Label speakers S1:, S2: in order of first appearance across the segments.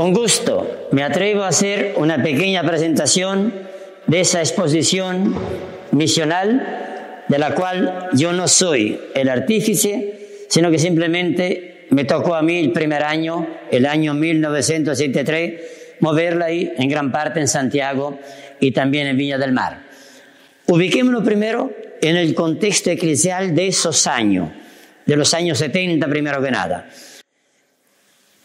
S1: Con gusto me atrevo a hacer una pequeña presentación de esa exposición misional, de la cual yo no soy el artífice, sino que simplemente me tocó a mí el primer año, el año 1973, moverla ahí en gran parte en Santiago y también en Viña del Mar. Ubiquémonos primero en el contexto eclesial de esos años, de los años 70 primero que nada.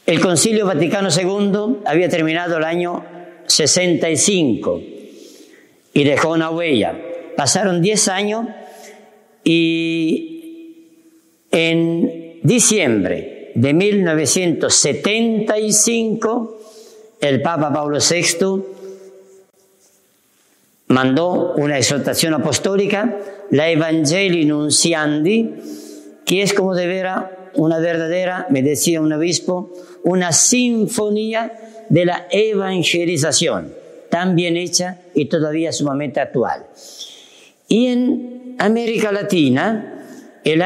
S1: El Concilio Vaticano II había terminado el año 65 y dejó una huella. Pasaron 10 años y en diciembre de 1975 el Papa Pablo VI mandó una exhortación apostólica, la Evangelii Nunciandi, que es como de veras una verdadera, me decía un obispo, una sinfonía de la evangelización, tan bien hecha y todavía sumamente actual. Y en América Latina, en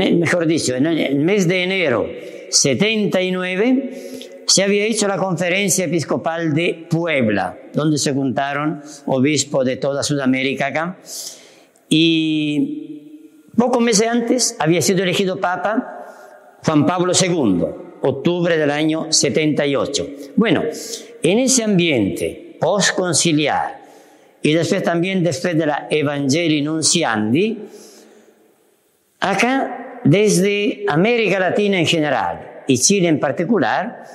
S1: el mes de enero 79, se había hecho la conferencia episcopal de Puebla, donde se juntaron obispos de toda Sudamérica acá, y pocos meses antes había sido elegido Papa Juan Pablo II, octubre del año 78. Bueno, en ese ambiente postconciliar y después también después de la Evangelii Nunciandi, acá desde América Latina en general y Chile en particular,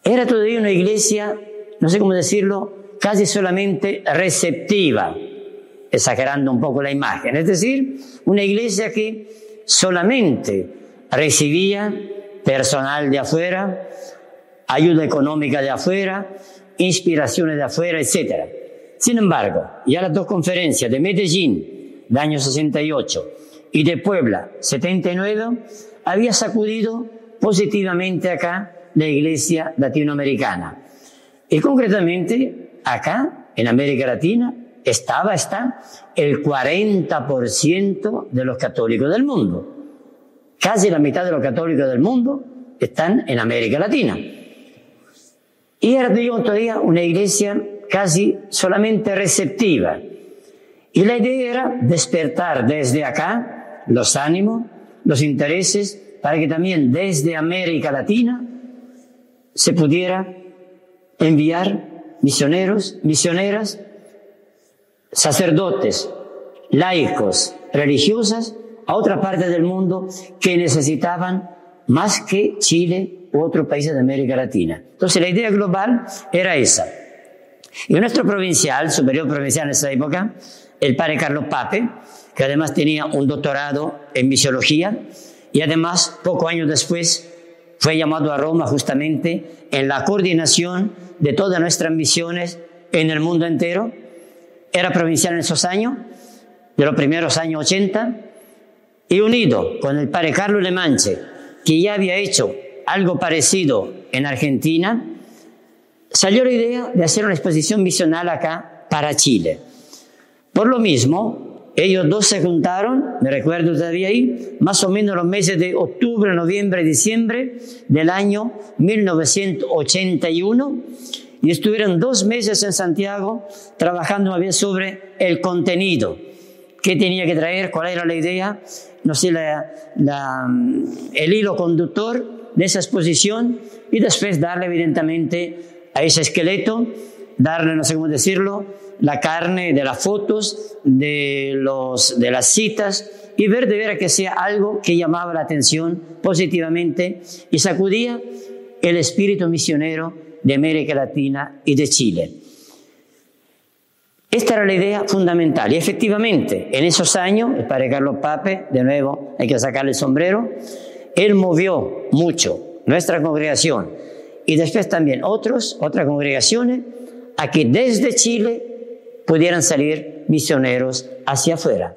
S1: era todavía una iglesia, no sé cómo decirlo, casi solamente receptiva, exagerando un poco la imagen, es decir, una iglesia que solamente recibía personal de afuera, ayuda económica de afuera, inspiraciones de afuera, etc. Sin embargo, ya las dos conferencias de Medellín, del año 68, y de Puebla, 79, había sacudido positivamente acá la iglesia latinoamericana. Y concretamente, acá, en América Latina, está el 40% de los católicos del mundo. Casi la mitad de los católicos del mundo están en América Latina. Y era todavía una iglesia casi solamente receptiva. Y la idea era despertar desde acá los ánimos, los intereses, para que también desde América Latina se pudiera enviar misioneros, misioneras, sacerdotes, laicos, religiosas, a otra parte del mundo que necesitaban más que Chile u otros países de América Latina. Entonces la idea global era esa. Y nuestro provincial, superior provincial en esa época, el padre Carlos Pape, que además tenía un doctorado en misiología y además, pocos años después, fue llamado a Roma justamente en la coordinación de todas nuestras misiones en el mundo entero. Era provincial en esos años, de los primeros años 80, y unido con el padre Carlos Lemanche, que ya había hecho algo parecido en Argentina, salió la idea de hacer una exposición misional acá para Chile. Por lo mismo, ellos dos se juntaron, me recuerdo todavía ahí, más o menos los meses de octubre, noviembre, diciembre del año 1981, y estuvieron 2 meses en Santiago trabajando más bien sobre el contenido, qué tenía que traer, cuál era la idea, no sé, el hilo conductor de esa exposición, y después darle evidentemente a ese esqueleto, darle, no sé cómo decirlo, la carne de las fotos, de las citas, y ver de veras que sea algo que llamaba la atención positivamente y sacudía el espíritu misionero de América Latina y de Chile. Esta era la idea fundamental, y efectivamente, en esos años, el padre Carlos Pape, de nuevo hay que sacarle el sombrero, él movió mucho nuestra congregación y después también otras congregaciones a que desde Chile pudieran salir misioneros hacia afuera.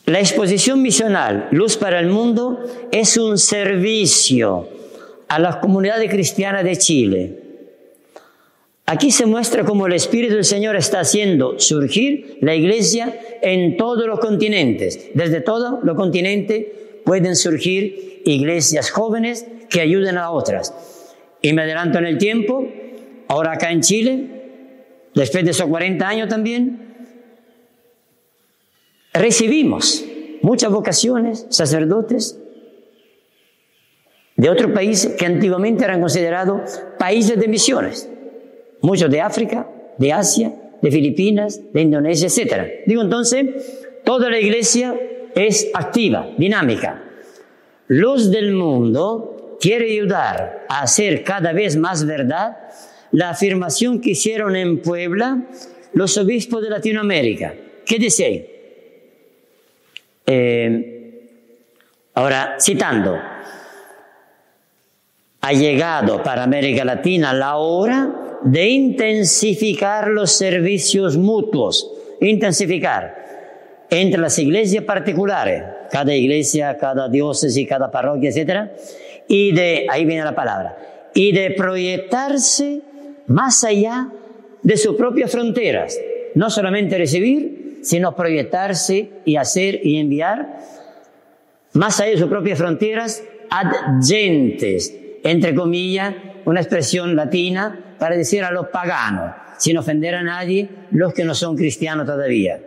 S1: La exposición misional Luz para el Mundo es un servicio a las comunidades cristianas de Chile. Aquí se muestra cómo el Espíritu del Señor está haciendo surgir la iglesia en todos los continentes. Desde todos los continentes pueden surgir iglesias jóvenes que ayuden a otras. Y me adelanto en el tiempo, ahora acá en Chile, después de esos 40 años también, recibimos muchas vocaciones, sacerdotes de otros países que antiguamente eran considerados países de misiones. Muchos de África, de Asia, de Filipinas, de Indonesia, etc. Digo entonces, toda la iglesia es activa, dinámica. Luz del mundo quiere ayudar a hacer cada vez más verdad la afirmación que hicieron en Puebla los obispos de Latinoamérica. ¿Qué dicen? Ahora, citando, ha llegado para América Latina la hora de intensificar los servicios mutuos, intensificar entre las iglesias particulares, cada iglesia, cada diócesis, cada parroquia, etc. Y de, ahí viene la palabra, y de proyectarse más allá de sus propias fronteras. No solamente recibir, sino proyectarse y hacer y enviar más allá de sus propias fronteras ad gentes, entre comillas, una expresión latina para decir a los paganos, sin ofender a nadie, los que no son cristianos todavía.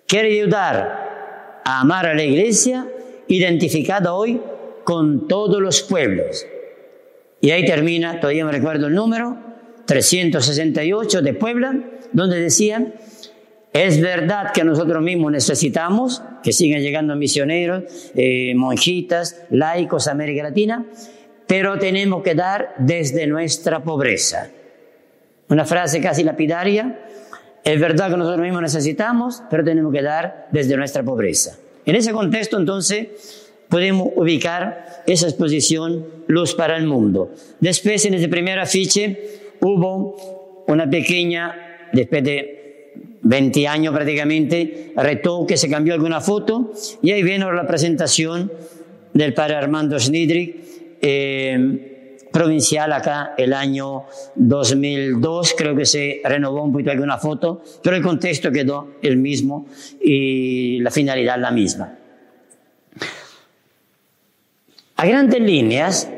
S1: Quiere ayudar a amar a la iglesia, identificada hoy con todos los pueblos. Y ahí termina, todavía me recuerdo el número, 368 de Puebla, donde decía, es verdad que nosotros mismos necesitamos que sigan llegando misioneros, monjitas, laicos a América Latina, pero tenemos que dar desde nuestra pobreza. Una frase casi lapidaria. Es verdad que nosotros mismos necesitamos, pero tenemos que dar desde nuestra pobreza. En ese contexto, entonces, podemos ubicar esa exposición Luz para el Mundo. Después, en ese primer afiche, hubo una pequeña, después de 20 años prácticamente, retoque, se cambió alguna foto, y ahí viene la presentación del padre Armando Schnidrich, provincial acá el año 2002, creo que se renovó un poquito alguna foto, pero el contexto quedó el mismo y la finalidad la misma. A grandes líneas,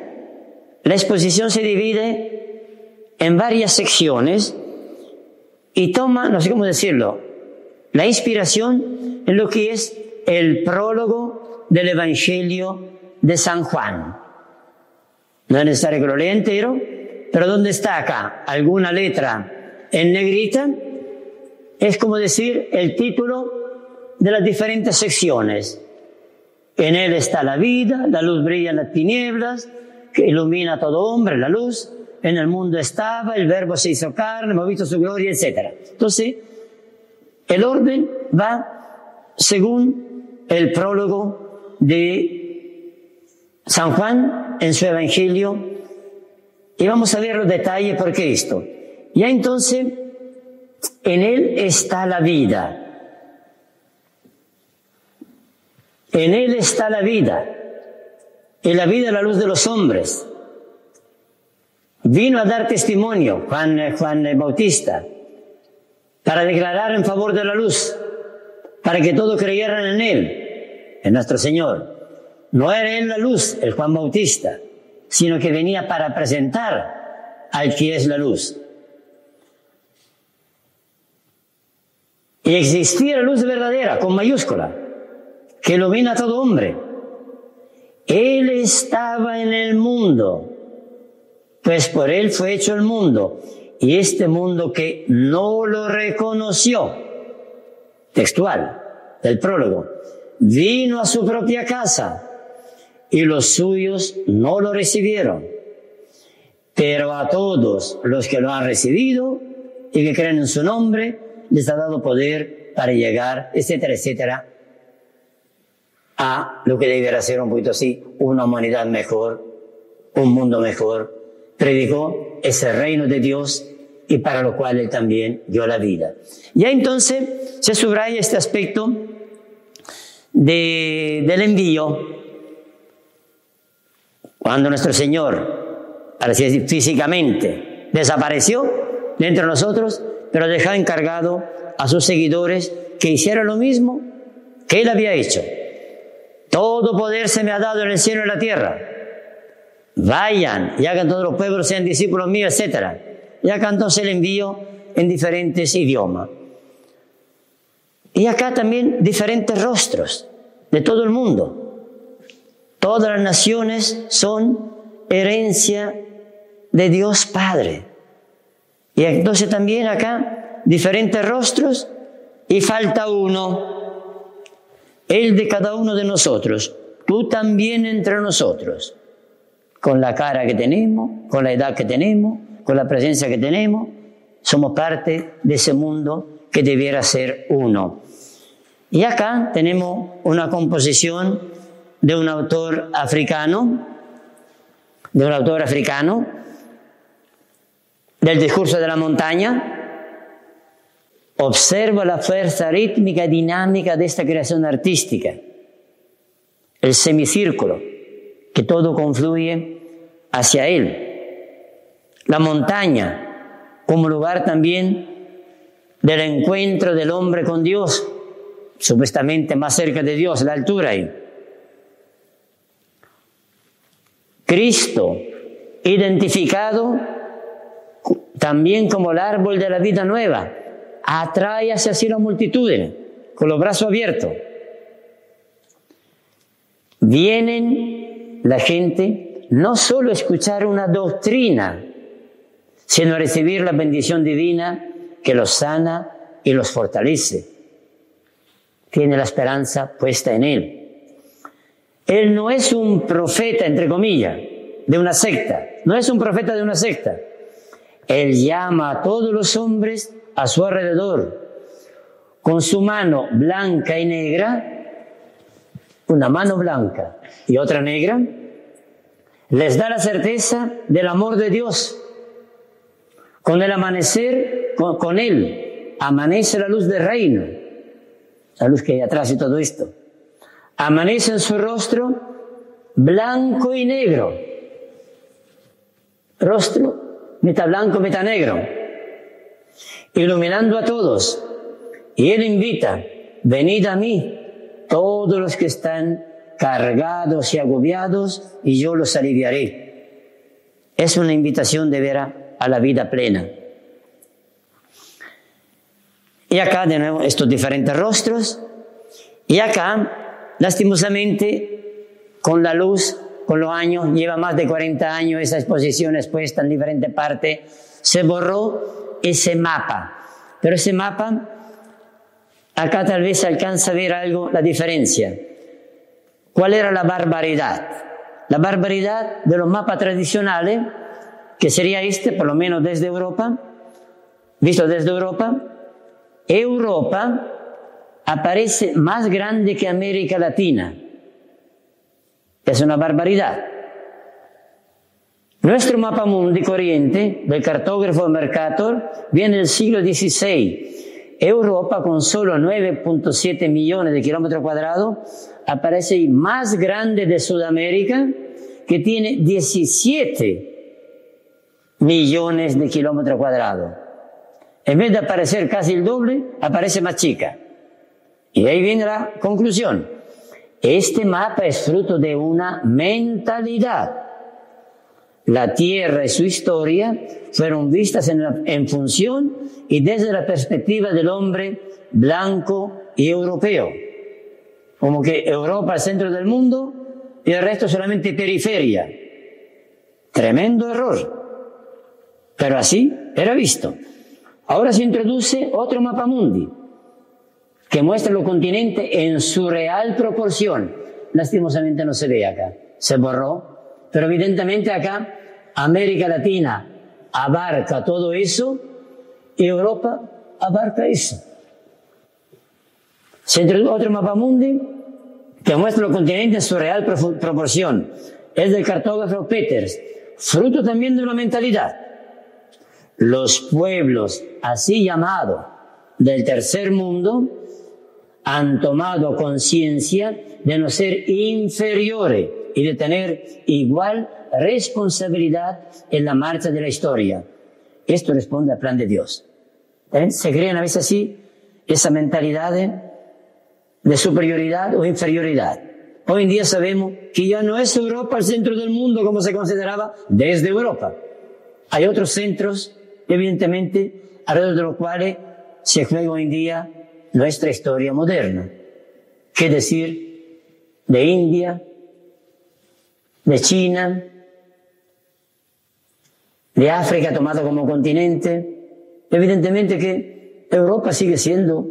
S1: la exposición se divide en varias secciones y toma, no sé cómo decirlo, la inspiración en lo que es el prólogo del Evangelio de San Juan. No es necesario que lo lea entero, pero donde está acá alguna letra en negrita, es como decir el título de las diferentes secciones. En él está la vida, la luz brilla en las tinieblas, que ilumina a todo hombre, la luz. En el mundo estaba, el verbo se hizo carne, hemos visto su gloria, etc. Entonces, el orden va según el prólogo de San Juan en su Evangelio, y vamos a ver los detalles por qué esto. Ya entonces, en él está la vida. En él está la vida. Y la vida es la luz de los hombres. Vino a dar testimonio Juan Bautista, para declarar en favor de la luz, para que todos creyeran en él, en nuestro Señor. No era él la luz, el Juan Bautista, sino que venía para presentar al que es la luz. Y existía la luz verdadera, con mayúscula, que ilumina a todo hombre. Él estaba en el mundo, pues por él fue hecho el mundo, y este mundo que no lo reconoció, textual del prólogo, vino a su propia casa, y los suyos no lo recibieron. Pero a todos los que lo han recibido y que creen en su nombre, les ha dado poder para llegar, etcétera, etcétera, a lo que debiera ser un poquito así, una humanidad mejor, un mundo mejor. Predicó ese reino de Dios y para lo cual él también dio la vida. Ya entonces se subraya este aspecto del envío. Cuando nuestro Señor, para decir físicamente, desapareció de entre nosotros, pero dejó encargado a sus seguidores que hicieran lo mismo que él había hecho. Todo poder se me ha dado en el cielo y en la tierra. vayan y hagan todos los pueblos sean discípulos míos, etc. Y acá entonces el envío en diferentes idiomas. Y acá también diferentes rostros de todo el mundo. Todas las naciones son herencia de Dios Padre. Y entonces también acá diferentes rostros y falta uno, el de cada uno de nosotros. Tú también entre nosotros, con la cara que tenemos, con la edad que tenemos, con la presencia que tenemos, somos parte de ese mundo que debiera ser uno. Y acá tenemos una composición de un autor africano, del discurso de la montaña. Observa la fuerza rítmica y dinámica de esta creación artística, el semicírculo, que todo confluye hacia él. La montaña como lugar también del encuentro del hombre con Dios, supuestamente más cerca de Dios, la altura ahí. Cristo, identificado también como el árbol de la vida nueva, atrae hacia sí la multitud con los brazos abiertos. Vienen la gente no solo a escuchar una doctrina, sino a recibir la bendición divina que los sana y los fortalece. Tiene la esperanza puesta en Él. Él no es un profeta, entre comillas, de una secta. No es un profeta de una secta. Él llama a todos los hombres a su alrededor, con su mano blanca y negra, una mano blanca y otra negra, les da la certeza del amor de Dios. Con el amanecer, con Él, amanece la luz del reino, la luz que hay atrás y todo esto. Amanece en su rostro blanco y negro. Rostro, mitad blanco, mitad negro, iluminando a todos. Y Él invita, venid a mí, todos los que están cargados y agobiados, y yo los aliviaré. Es una invitación de veras a la vida plena. Y acá de nuevo estos diferentes rostros, y acá, lastimosamente, con la luz, con los años, lleva más de 40 años esa exposición expuesta en diferentes partes, se borró ese mapa. Pero ese mapa, acá tal vez se alcanza a ver algo, la diferencia. ¿Cuál era la barbaridad? La barbaridad de los mapas tradicionales, que sería este, por lo menos desde Europa, visto desde Europa. Europa aparece más grande que América Latina. Es una barbaridad. Nuestro mapa mundi corriente del cartógrafo Mercator viene del siglo XVI. Europa, con solo 9.7 millones de kilómetros cuadrados, aparece más grande de Sudamérica, que tiene 17 millones de kilómetros cuadrados. En vez de aparecer casi el doble, aparece más chica. Y ahí viene la conclusión. Este mapa es fruto de una mentalidad. La Tierra y su historia fueron vistas en función y desde la perspectiva del hombre blanco y europeo. Como que Europa es el centro del mundo y el resto solamente periferia. Tremendo error. Pero así era visto. Ahora se introduce otro mapa mundi que muestra los continentes en su real proporción. Lastimosamente no se ve acá. Se borró. Pero evidentemente acá América Latina abarca todo eso y Europa abarca eso. Se introduce otro mapa mundi que muestra los continentes en su real proporción. Es del cartógrafo Peters, fruto también de una mentalidad. Los pueblos así llamados del tercer mundo han tomado conciencia de no ser inferiores y de tener igual responsabilidad en la marcha de la historia. Esto responde al plan de Dios. Se creen a veces así esa mentalidad de superioridad o inferioridad. Hoy en día sabemos que ya no es Europa el centro del mundo como se consideraba desde Europa. Hay otros centros, evidentemente, alrededor de los cuales se juega hoy en día nuestra historia moderna. ¿Qué decir de India, de China, de África tomada como continente? Evidentemente que Europa sigue siendo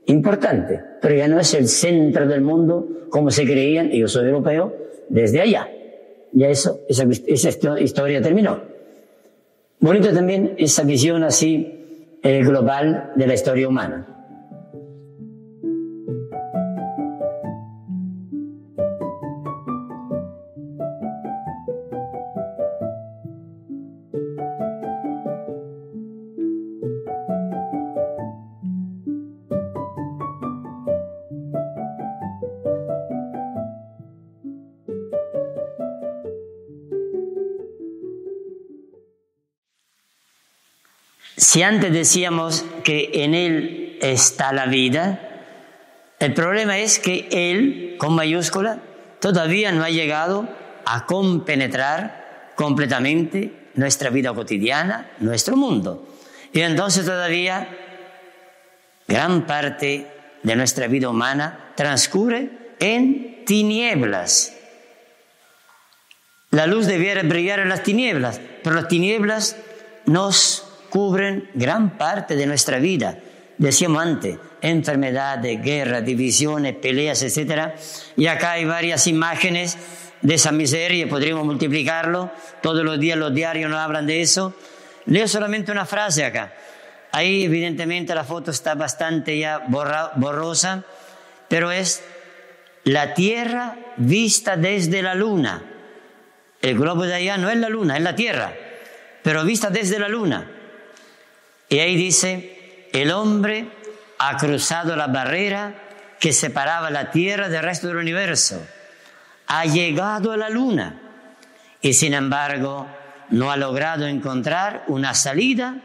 S1: importante, pero ya no es el centro del mundo como se creían, y yo soy europeo, desde allá. Ya esa historia terminó. Bonito también esa visión así global de la historia humana. Si antes decíamos que en Él está la vida, el problema es que Él, con mayúscula, todavía no ha llegado a compenetrar completamente nuestra vida cotidiana, nuestro mundo. Y entonces todavía gran parte de nuestra vida humana transcurre en tinieblas. La luz debiera brillar en las tinieblas, pero las tinieblas nos cubren gran parte de nuestra vida. Decíamos antes, enfermedades, guerras, divisiones, peleas, etc. Y acá hay varias imágenes de esa miseria, podríamos multiplicarlo. Todos los días los diarios nos hablan de eso. Leo solamente una frase acá. Ahí evidentemente la foto está bastante ya borrosa, pero es la Tierra vista desde la Luna. El globo de allá no es la Luna, es la Tierra, pero vista desde la Luna. Y ahí dice, el hombre ha cruzado la barrera que separaba la Tierra del resto del universo. Ha llegado a la Luna y sin embargo no ha logrado encontrar una salida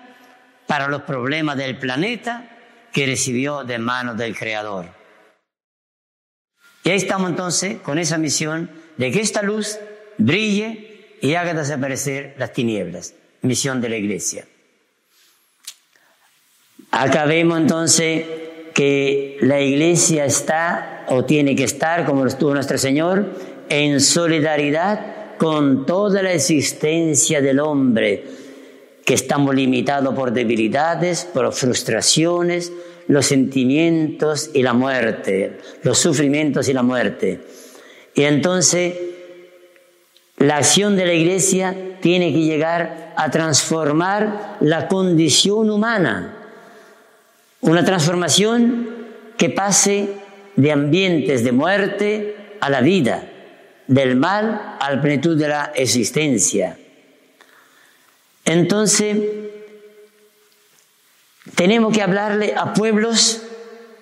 S1: para los problemas del planeta que recibió de manos del Creador. Y ahí estamos entonces con esa misión de que esta luz brille y haga desaparecer las tinieblas. Misión de la Iglesia. Acá vemos entonces que la Iglesia está o tiene que estar, como lo estuvo nuestro Señor, en solidaridad con toda la existencia del hombre, que estamos limitados por debilidades, por frustraciones, los sentimientos y la muerte, los sufrimientos y la muerte. Y entonces la acción de la Iglesia tiene que llegar a transformar la condición humana. Una transformación que pase de ambientes de muerte a la vida, del mal a la plenitud de la existencia. Entonces, tenemos que hablarle a pueblos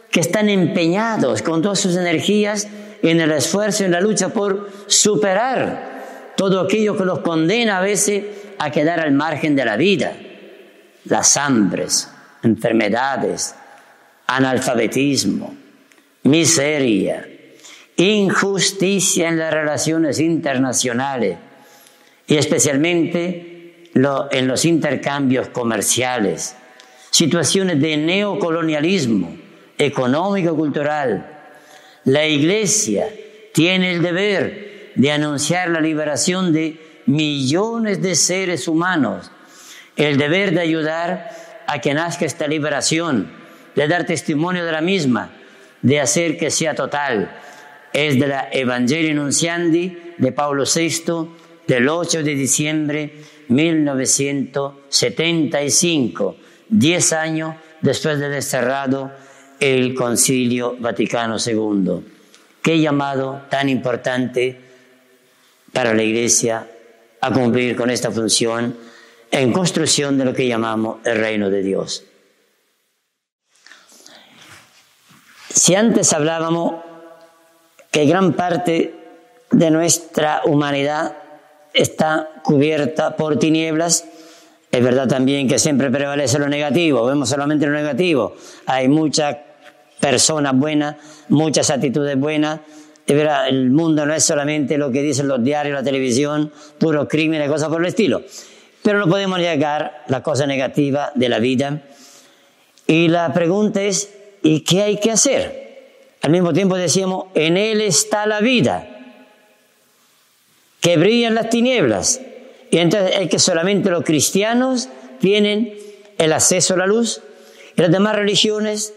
S1: que están empeñados con todas sus energías en el esfuerzo, en la lucha por superar todo aquello que los condena a veces a quedar al margen de la vida. Las hambres, enfermedades, analfabetismo, miseria, injusticia en las relaciones internacionales y especialmente en los intercambios comerciales, situaciones de neocolonialismo económico-cultural. La Iglesia tiene el deber de anunciar la liberación de millones de seres humanos, el deber de ayudar a que nazca esta liberación, de dar testimonio de la misma, de hacer que sea total. Es de la Evangelii Nuntiandi de Pablo VI, del 8 de diciembre de 1975, 10 años después de haber cerrado el Concilio Vaticano II. Qué llamado tan importante para la Iglesia a cumplir con esta función en construcción de lo que llamamos el reino de Dios. Si antes hablábamos que gran parte de nuestra humanidad está cubierta por tinieblas, es verdad también que siempre prevalece lo negativo, vemos solamente lo negativo. Hay muchas personas buenas, muchas actitudes buenas, Es verdad, el mundo no es solamente lo que dicen los diarios, la televisión, puro crimen y cosas por el estilo. Pero no podemos negar la cosa negativa de la vida. Y la pregunta es, ¿y qué hay que hacer? Al mismo tiempo decíamos, en Él está la vida, que brilla en las tinieblas. Y entonces es que solamente los cristianos tienen el acceso a la luz, y las demás religiones,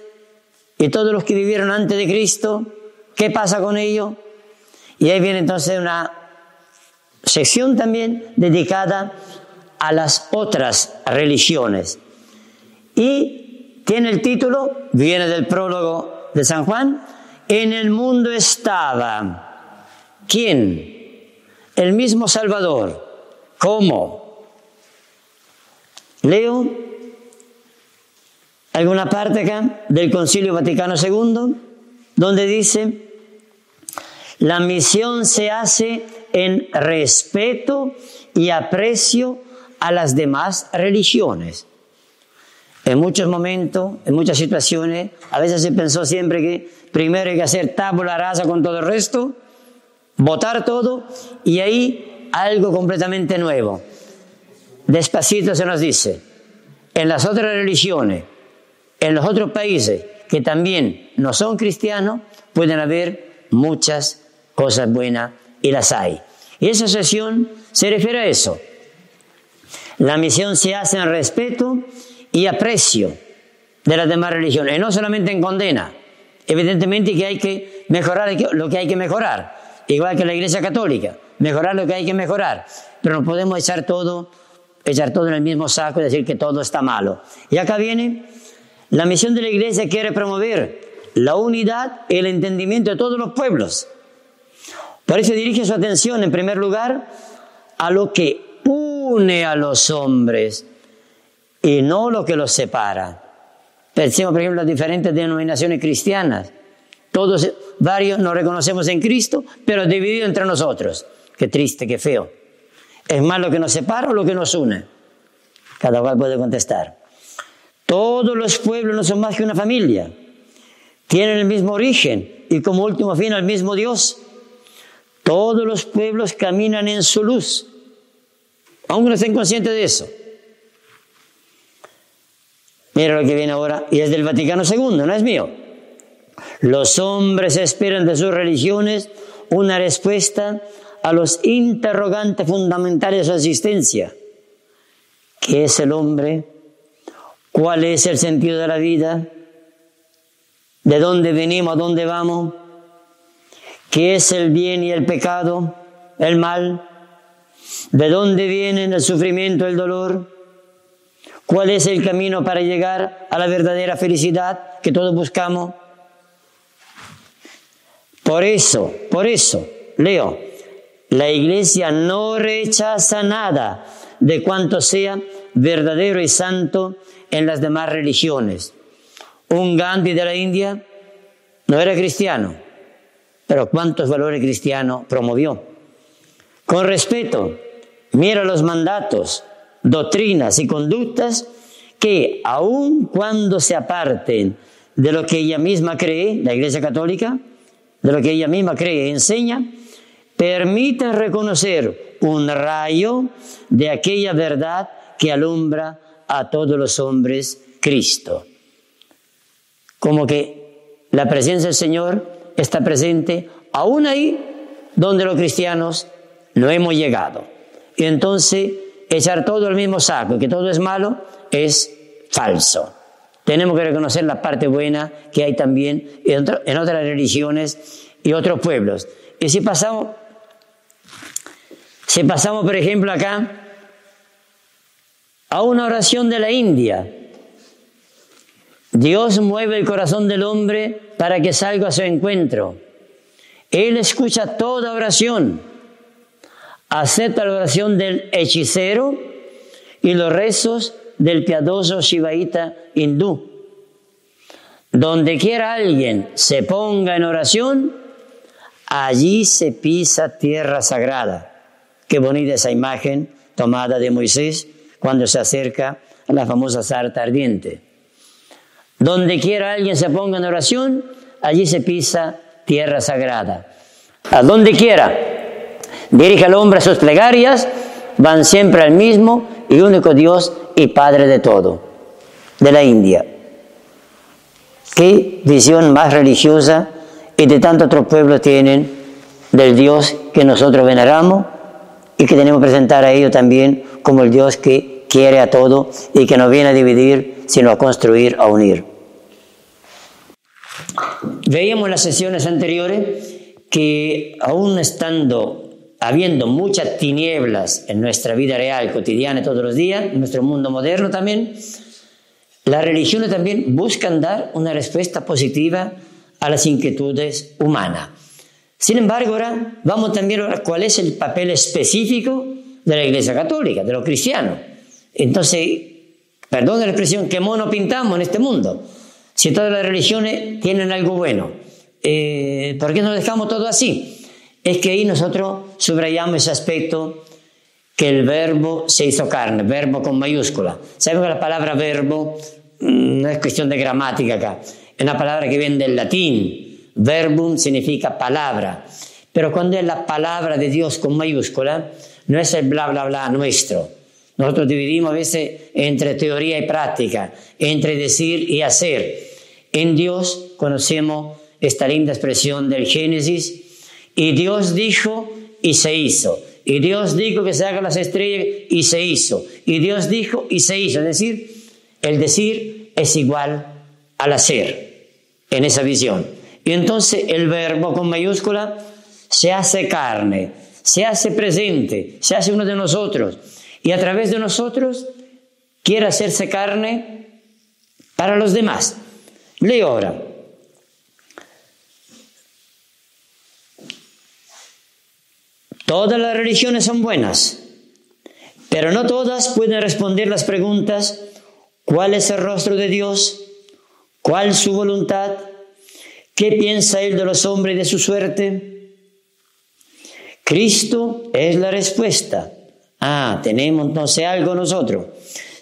S1: y todos los que vivieron antes de Cristo, ¿qué pasa con ellos? Y ahí viene entonces una sección también dedicada a las otras religiones. Y tiene el título, viene del prólogo de San Juan, en el mundo estaba, ¿quién? El mismo Salvador. ¿Cómo? Leo alguna parte acá del Concilio Vaticano II, donde dice, la misión se hace en respeto y aprecio a las demás religiones. En muchos momentos, en muchas situaciones, a veces se pensó siempre que primero hay que hacer tabula rasa con todo el resto, botar todo, y ahí algo completamente nuevo. Despacito se nos dice, en las otras religiones, en los otros países que también no son cristianos, pueden haber muchas cosas buenas y las hay. Y esa sesión se refiere a eso. La misión se hace en respeto y aprecio de las demás religiones, y no solamente en condena. Evidentemente que hay que mejorar lo que hay que mejorar, igual que la Iglesia Católica, mejorar lo que hay que mejorar, pero no podemos echar todo en el mismo saco y decir que todo está malo. Y acá viene, la misión de la Iglesia quiere promover la unidad y el entendimiento de todos los pueblos. Por eso dirige su atención, en primer lugar, a lo que une a los hombres y no lo que los separa. Pensemos, por ejemplo, las diferentes denominaciones cristianas. Todos, varios nos reconocemos en Cristo, pero divididos entre nosotros. Qué triste, qué feo. ¿Es más lo que nos separa o lo que nos une? Cada cual puede contestar. Todos los pueblos no son más que una familia. Tienen el mismo origen y como último fin al mismo Dios. Todos los pueblos caminan en su luz, aunque no estén conscientes de eso. Mira lo que viene ahora, y es del Vaticano II, no es mío. Los hombres esperan de sus religiones una respuesta a los interrogantes fundamentales de su existencia. ¿Qué es el hombre? ¿Cuál es el sentido de la vida? ¿De dónde venimos? ¿A dónde vamos? ¿Qué es el bien y el pecado? ¿El mal? ¿De dónde vienen el sufrimiento y el dolor? ¿Cuál es el camino para llegar a la verdadera felicidad que todos buscamos? Por eso, leo, la Iglesia no rechaza nada de cuanto sea verdadero y santo en las demás religiones. Un Gandhi de la India no era cristiano, pero ¿cuántos valores cristianos promovió? Con respeto, mira los mandatos, doctrinas y conductas que, aun cuando se aparten de lo que ella misma cree, la Iglesia Católica, de lo que ella misma cree y enseña, permiten reconocer un rayo de aquella verdad que alumbra a todos los hombres, Cristo. Como que la presencia del Señor está presente aún ahí donde los cristianos no hemos llegado. Y entonces echar todo al mismo saco, que todo es malo, es falso. Tenemos que reconocer la parte buena que hay también en otras religiones y otros pueblos. Y si pasamos, por ejemplo, acá a una oración de la India, Dios mueve el corazón del hombre para que salga a su encuentro. Él escucha toda oración, acepta la oración del hechicero y los rezos del piadoso shivaíta hindú. Donde quiera alguien se ponga en oración, allí se pisa tierra sagrada. Qué bonita esa imagen tomada de Moisés cuando se acerca a la famosa zarza ardiente. Donde quiera alguien se ponga en oración, allí se pisa tierra sagrada. A donde quiera dirige al hombre sus plegarias, van siempre al mismo y único Dios y Padre de todo, de la India. ¿Qué visión más religiosa y de tanto otro pueblo tienen del Dios que nosotros veneramos y que tenemos que presentar a ellos también como el Dios que quiere a todo y que no viene a dividir, sino a construir, a unir? Veíamos en las sesiones anteriores que aún habiendo muchas tinieblas en nuestra vida real, cotidiana, todos los días, en nuestro mundo moderno también, las religiones también buscan dar una respuesta positiva a las inquietudes humanas. Sin embargo, ahora vamos también a ver cuál es el papel específico de la Iglesia Católica, de los cristianos. Entonces, perdón la expresión, ¿qué mono pintamos en este mundo? Si todas las religiones tienen algo bueno, ¿por qué no dejamos todo así? Es que ahí nosotros subrayamos ese aspecto que el verbo se hizo carne, verbo con mayúscula. ¿Saben que la palabra verbo no es cuestión de gramática acá? Es una palabra que viene del latín. Verbum significa palabra. Pero cuando es la palabra de Dios con mayúscula, no es el bla bla bla nuestro. Nosotros dividimos a veces entre teoría y práctica, entre decir y hacer. En Dios conocemos esta linda expresión del Génesis: y Dios dijo y se hizo. Y Dios dijo que se hagan las estrellas y se hizo. Y Dios dijo y se hizo. Es decir, el decir es igual al hacer en esa visión. Y entonces el verbo con mayúscula se hace carne, se hace presente, se hace uno de nosotros. Y a través de nosotros quiere hacerse carne para los demás. Leo ahora. Todas las religiones son buenas, pero no todas pueden responder las preguntas: ¿cuál es el rostro de Dios? ¿Cuál su voluntad? ¿Qué piensa Él de los hombres y de su suerte? Cristo es la respuesta. Tenemos entonces algo nosotros.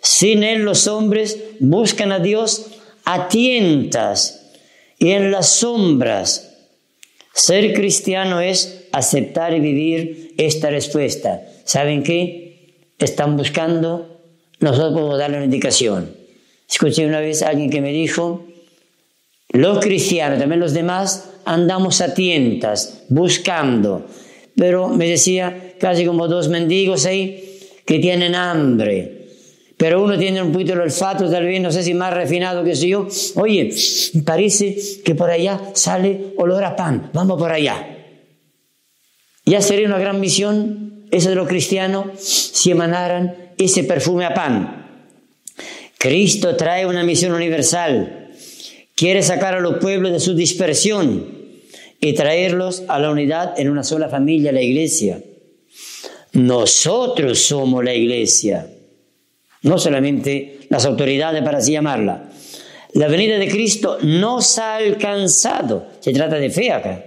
S1: Sin Él los hombres buscan a Dios a tientas y en las sombras. Ser cristiano es aceptar y vivir esta respuesta. ¿Saben qué? Están buscando, nosotros podemos darle una indicación. Escuché una vez a alguien que me dijo: los cristianos, también los demás, andamos a tientas, buscando. Pero me decía, casi como dos mendigos ahí que tienen hambre. Pero uno tiene un poquito el olfato, tal vez, no sé si más refinado que yo. Oye, parece que por allá sale olor a pan, vamos por allá. Ya sería una gran misión esa de los cristianos si emanaran ese perfume a pan. Cristo trae una misión universal. Quiere sacar a los pueblos de su dispersión y traerlos a la unidad en una sola familia, la iglesia. Nosotros somos la iglesia. No solamente las autoridades, para así llamarla. La venida de Cristo nos ha alcanzado. Se trata de fe acá.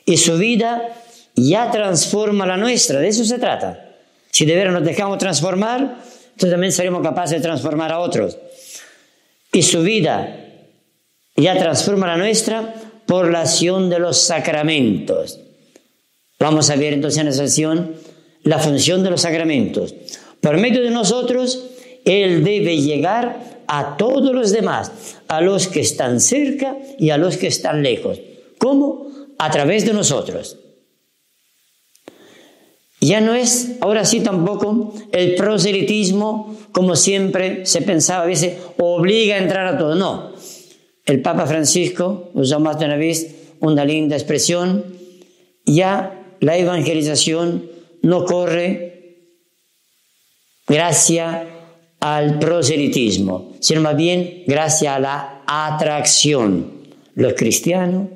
S1: Y su vida ya transforma la nuestra. De eso se trata. Si de veras nos dejamos transformar, entonces también seremos capaces de transformar a otros. Y su vida ya transforma la nuestra por la acción de los sacramentos. Vamos a ver entonces en esa sesión la función de los sacramentos. Por medio de nosotros, Él debe llegar a todos los demás, a los que están cerca y a los que están lejos. ¿Cómo? A través de nosotros. Ya no es, ahora sí tampoco, el proselitismo, como siempre se pensaba a veces, obliga a entrar a todos. No. El Papa Francisco usó más de una vez una linda expresión: ya la evangelización no corre gracias al proselitismo, sino más bien gracias a la atracción. Los cristianos,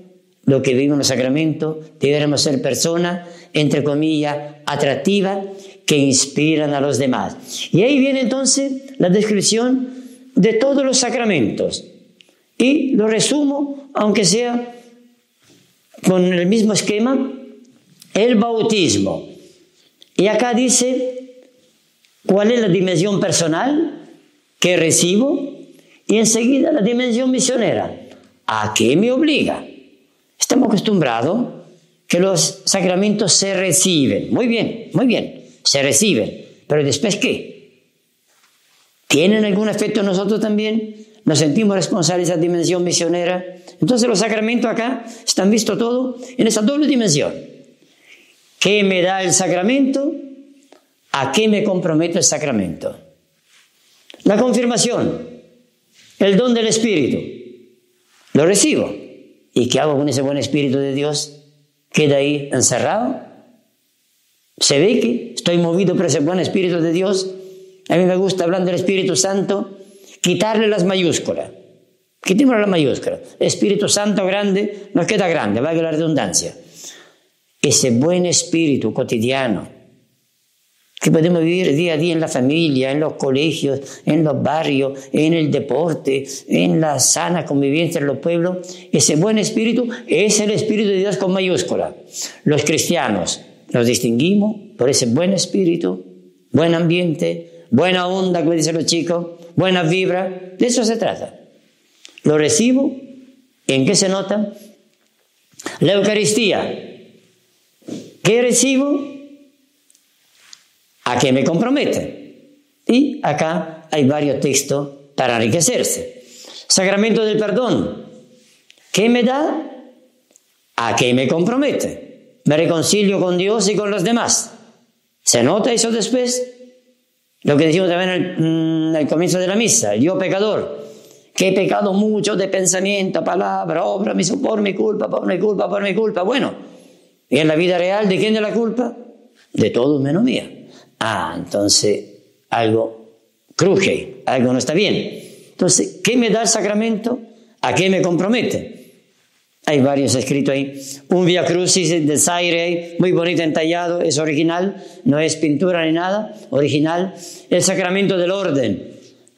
S1: los que viven los sacramentos, deberemos ser personas, entre comillas, atractivas, que inspiran a los demás. Y ahí viene entonces la descripción de todos los sacramentos. Y lo resumo, aunque sea con el mismo esquema: el bautismo. Y acá dice cuál es la dimensión personal que recibo y enseguida la dimensión misionera. ¿A qué me obliga? Estamos acostumbrados que los sacramentos se reciben. Muy bien, se reciben. Pero después, ¿qué? ¿Tienen algún efecto en nosotros también? ¿Nos sentimos responsables de esa dimensión misionera? Entonces los sacramentos acá están vistos todo en esa doble dimensión. ¿Qué me da el sacramento? ¿A qué me compromete el sacramento? La confirmación, el don del Espíritu, lo recibo. ¿Y qué hago con ese buen Espíritu de Dios? ¿Queda ahí encerrado? ¿Se ve que estoy movido por ese buen Espíritu de Dios? A mí me gusta, hablando del Espíritu Santo, quitarle las mayúsculas. Quitémosle las mayúsculas. Espíritu Santo grande, nos queda grande, valga la redundancia. Ese buen espíritu cotidiano que podemos vivir día a día en la familia, en los colegios, en los barrios, en el deporte, en la sana convivencia en los pueblos, ese buen espíritu es el Espíritu de Dios con mayúscula. Los cristianos nos distinguimos por ese buen espíritu, buen ambiente, buena onda, como dicen los chicos, buena vibra. De eso se trata. Lo recibo. ¿En qué se nota? La Eucaristía. ¿Qué recibo? ¿A qué me compromete? Y acá hay varios textos para enriquecerse. Sacramento del perdón. ¿Qué me da? ¿A qué me compromete? Me reconcilio con Dios y con los demás. ¿Se nota eso después? Lo que decimos también al comienzo de la misa, el yo pecador, que he pecado mucho de pensamiento, palabra, obra, por mi culpa. Bueno, ¿y en la vida real de quién es la culpa? De todos menos mía. Entonces algo cruje, algo no está bien. Entonces, ¿qué me da el sacramento? ¿A qué me compromete? Hay varios escritos ahí. Un Via Crucis de Zaire, muy bonito entallado, es original, no es pintura ni nada, original. El sacramento del orden.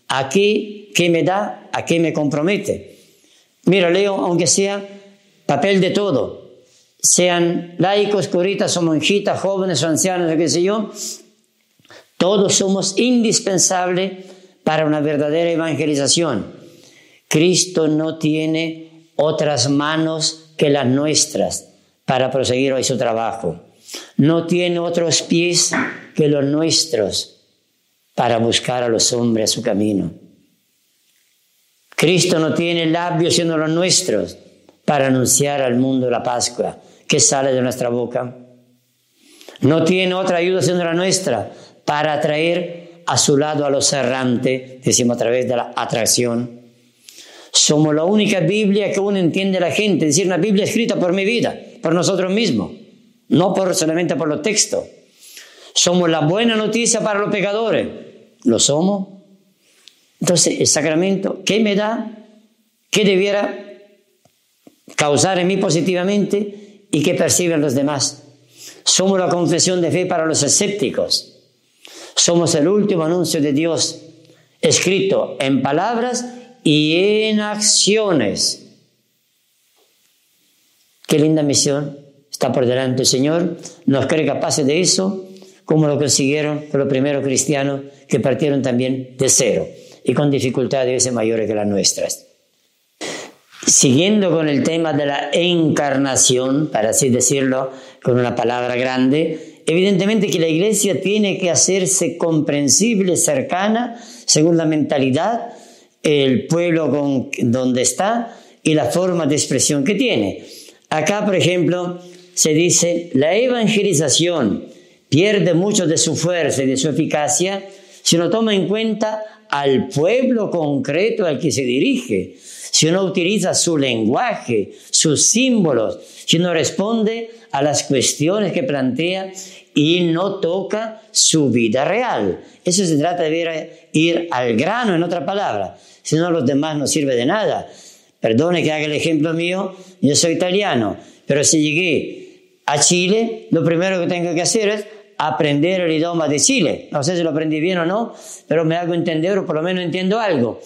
S1: ¿A qué me da? ¿A qué me compromete? Mira, leo, aunque sea papel de todo, sean laicos, curitas o monjitas, jóvenes o ancianos, o qué sé yo, todos somos indispensables para una verdadera evangelización. Cristo no tiene otras manos que las nuestras para proseguir hoy su trabajo. No tiene otros pies que los nuestros para buscar a los hombres a su camino. Cristo no tiene labios sino los nuestros para anunciar al mundo la Pascua que sale de nuestra boca. No tiene otra ayuda sino la nuestra para atraer a su lado a los errantes, decimos a través de la atracción. Somos la única Biblia que aún entiende la gente, es decir, una Biblia escrita por mi vida, por nosotros mismos, no solamente por los textos. Somos la buena noticia para los pecadores, ¿lo somos? Entonces, el sacramento, ¿qué me da? ¿Qué debiera causar en mí positivamente y qué perciben los demás? Somos la confesión de fe para los escépticos. Somos el último anuncio de Dios, escrito en palabras y en acciones. Qué linda misión está por delante el Señor. Nos cree capaces de eso, como lo consiguieron los primeros cristianos que partieron también de cero y con dificultades a veces mayores que las nuestras. Siguiendo con el tema de la encarnación, para así decirlo con una palabra grande, evidentemente que la Iglesia tiene que hacerse comprensible, cercana, según la mentalidad, el pueblo donde está y la forma de expresión que tiene. Acá, por ejemplo, se dice, la evangelización pierde mucho de su fuerza y de su eficacia si uno toma en cuenta al pueblo concreto al que se dirige, si uno utiliza su lenguaje, sus símbolos, si uno responde a las cuestiones que plantea y no toca su vida real. Eso se trata de ir al grano, en otra palabra. Si no, los demás no sirve de nada. Perdone que haga el ejemplo mío, yo soy italiano, pero si llegué a Chile, lo primero que tengo que hacer es aprender el idioma de Chile. No sé si lo aprendí bien o no, pero me hago entender o por lo menos entiendo algo.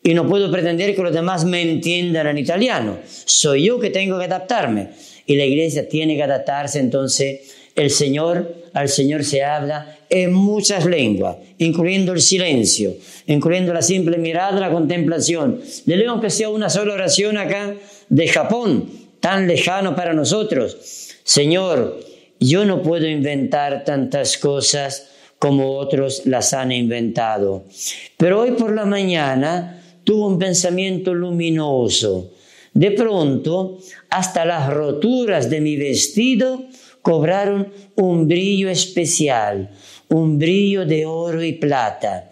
S1: Y no puedo pretender que los demás me entiendan en italiano. Soy yo que tengo que adaptarme. Y la Iglesia tiene que adaptarse, entonces al Señor se habla en muchas lenguas, incluyendo el silencio, incluyendo la simple mirada, la contemplación. Le leo aunque sea una sola oración acá de Japón, tan lejano para nosotros. Señor, yo no puedo inventar tantas cosas como otros las han inventado. Pero hoy por la mañana tuve un pensamiento luminoso. De pronto, hasta las roturas de mi vestido cobraron un brillo especial, un brillo de oro y plata.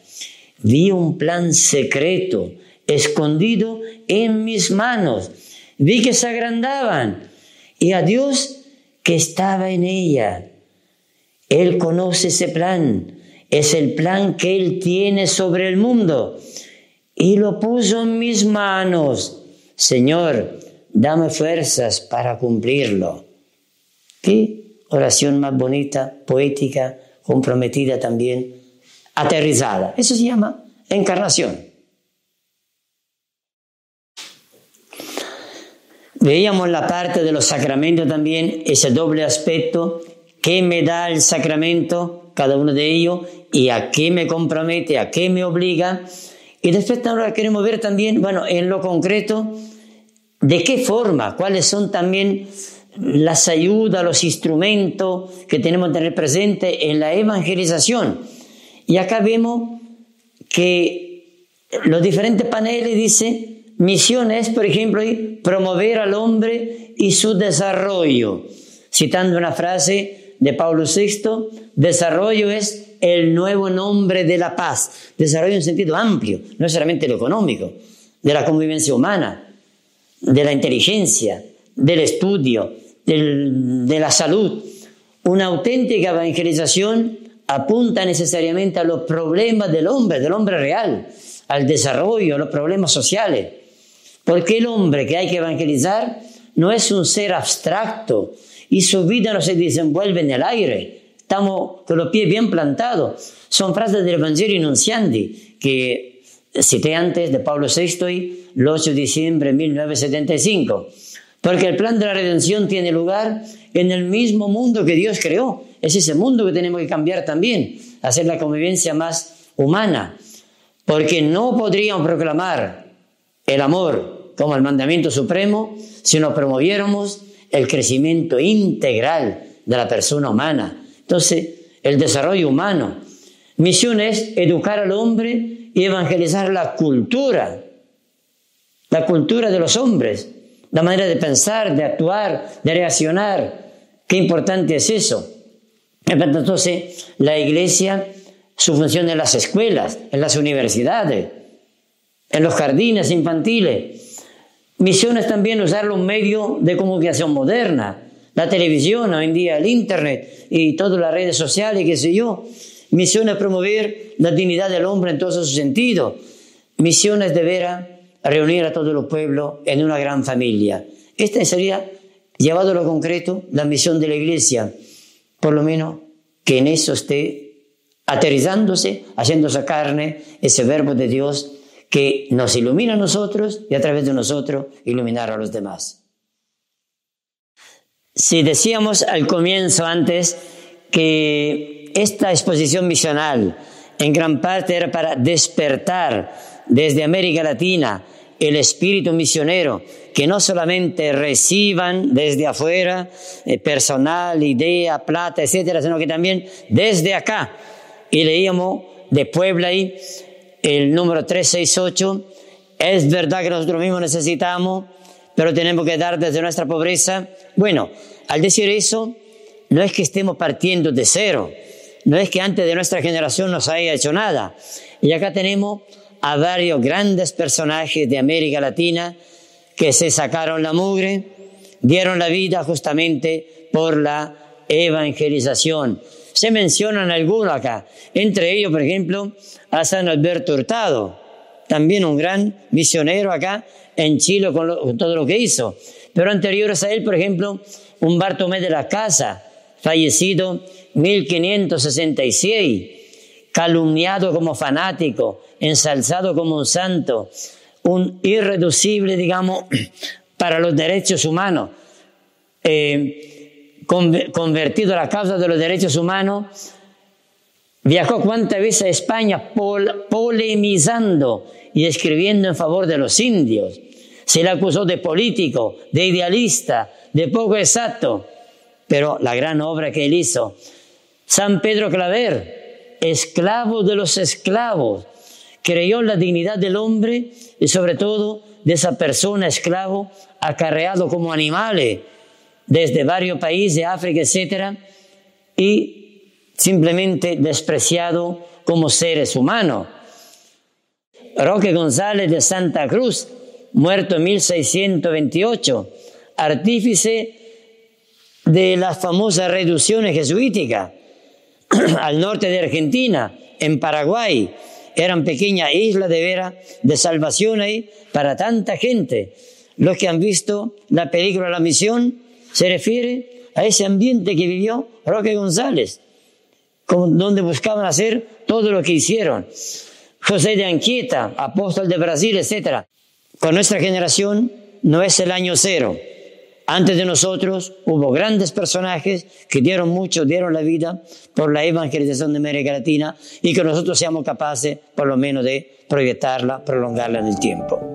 S1: Vi un plan secreto escondido en mis manos. Vi que se agrandaban y a Dios que estaba en ella. Él conoce ese plan. Es el plan que Él tiene sobre el mundo. Y lo puso en mis manos. Señor, dame fuerzas para cumplirlo. Qué oración más bonita, poética, comprometida también, aterrizada. Eso se llama encarnación. Veíamos la parte de los sacramentos también, ese doble aspecto, qué me da el sacramento, cada uno de ellos, y a qué me compromete, a qué me obliga. Y después ahora queremos ver también, en lo concreto, de qué forma, cuáles son también las ayudas, los instrumentos que tenemos que tener presente en la evangelización. Y acá vemos que los diferentes paneles dicen, misión es, por ejemplo, promover al hombre y su desarrollo. Citando una frase de Pablo VI, desarrollo es el nuevo nombre de la paz. Desarrollo en sentido amplio, no solamente lo económico, de la convivencia humana, de la inteligencia, del estudio, de la salud. Una auténtica evangelización apunta necesariamente a los problemas del hombre real, al desarrollo, a los problemas sociales. Porque el hombre que hay que evangelizar no es un ser abstracto y su vida no se desenvuelve en el aire. Estamos con los pies bien plantados. Son frases del Evangelio Nuntiandi que cité antes de Pablo VI, el 8 de diciembre de 1975. Porque el plan de la redención tiene lugar en el mismo mundo que Dios creó. Es ese mundo que tenemos que cambiar también, hacer la convivencia más humana. Porque no podríamos proclamar el amor como el mandamiento supremo si no promoviéramos el crecimiento integral de la persona humana. Entonces, el desarrollo humano. Misión es educar al hombre y evangelizar la cultura de los hombres, la manera de pensar, de actuar, de reaccionar. Qué importante es eso. Entonces, la Iglesia, su función en las escuelas, en las universidades, en los jardines infantiles. Misión es también usar los medios de comunicación moderna, la televisión, hoy en día el internet y todas las redes sociales, qué sé yo. Misión es promover la dignidad del hombre en todos sus sentidos. Misión es deber reunir a todos los pueblos en una gran familia. Esta sería, llevado a lo concreto, la misión de la Iglesia. Por lo menos que en eso esté aterrizándose, haciéndose carne, ese verbo de Dios que nos ilumina a nosotros y a través de nosotros iluminar a los demás. Si decíamos al comienzo antes que esta exposición misional en gran parte era para despertar desde América Latina el espíritu misionero, que no solamente reciban desde afuera personal, idea, plata, etcétera, sino que también desde acá. Y leíamos de Puebla ahí el número 368, es verdad que nosotros mismos necesitamos, pero tenemos que dar desde nuestra pobreza. Bueno, al decir eso, no es que estemos partiendo de cero, no es que antes de nuestra generación no se haya hecho nada. Y acá tenemos a varios grandes personajes de América Latina que se sacaron la mugre, dieron la vida justamente por la evangelización. Se mencionan algunos acá, entre ellos, por ejemplo, a San Alberto Hurtado, también un gran misionero acá en Chile con todo lo que hizo. Pero anteriores a él, por ejemplo, un Bartolomé de la Casa, fallecido 1566, calumniado como fanático, ensalzado como un santo, un irreducible, digamos, para los derechos humanos, convertido a la causa de los derechos humanos. Viajó cuántas veces a España polemizando y escribiendo en favor de los indios. Se le acusó de político, de idealista, de poco exacto. Pero la gran obra que él hizo, San Pedro Claver, esclavo de los esclavos, creyó en la dignidad del hombre y sobre todo de esa persona esclavo acarreado como animales desde varios países de África, etc., y simplemente despreciado como seres humanos. Roque González de Santa Cruz, muerto en 1628, artífice de las famosas reducciones jesuíticas al norte de Argentina, en Paraguay. Eran pequeñas islas de veras de salvación ahí para tanta gente. Los que han visto la película La Misión se refiere a ese ambiente que vivió Roque González, donde buscaban hacer todo lo que hicieron. José de Anchieta, apóstol de Brasil, etc. Con nuestra generación no es el año cero. Antes de nosotros hubo grandes personajes que dieron mucho, dieron la vida por la evangelización de América Latina y que nosotros seamos capaces por lo menos de proyectarla, prolongarla en el tiempo.